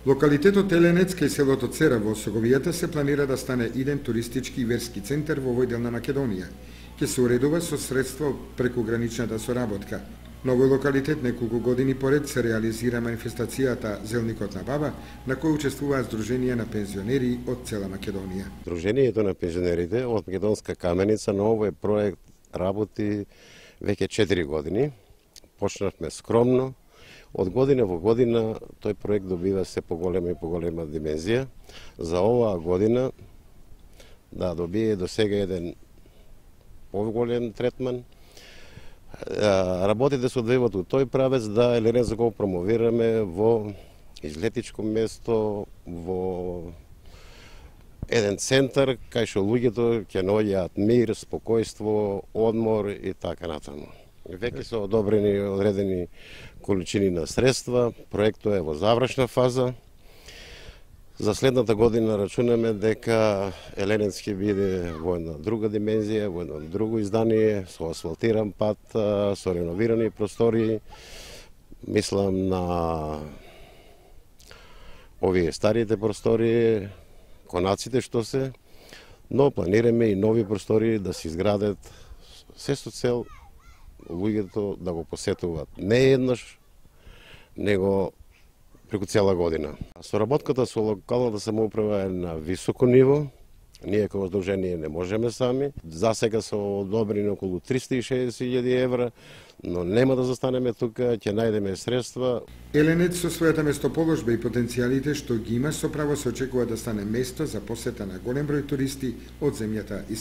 Локалитетот Еленец кај селото Цера во Соговијата се планира да стане иден туристички и верски центар во овој дел на Македонија. Ќе се уредува со средства од прекуграничната соработка. На овој локалитет неколку години поред се реализира манифестацијата Зелникот на баба, на кој учествуваат здруженија на пензионери од цела Македонија. Сдруженијето на пензионерите од Македонска Каменица на овој проект работи веќе 4 години. Почнавме скромно. Од година во година тој проект добива се поголема и поголема димензија. За оваа година да добие до сега еден поголем третман. Работите се одвиват у тој правец да Еленец го промовираме во излетичко место, во еден центар кај што луѓето ќе наоѓаат мир, спокојство, одмор и така натаму. Веќе се одобрени одредени количини на средства, проектот е во завршна фаза. За следната година рачунаме дека Еленец ќе биде во една друга димензија, во едно друго издание, со асфалтиран пат, со реновирани простории. Мислам на овие старите простории, конаците што се, но планираме и нови простории да се изградат се со цел луѓето да го посетуваат не еднаш, него преку цела година. Соработката со локалната самоуправа е на високо ниво. Ние како здружение не можеме сами. За сега се одобрени околу 360.000 евра, но нема да застанеме тука, ќе најдеме средства. Еленец со својата местоположба и потенцијалите што ги има, со право се очекува да стане место за посета на голем број туристи од земјата и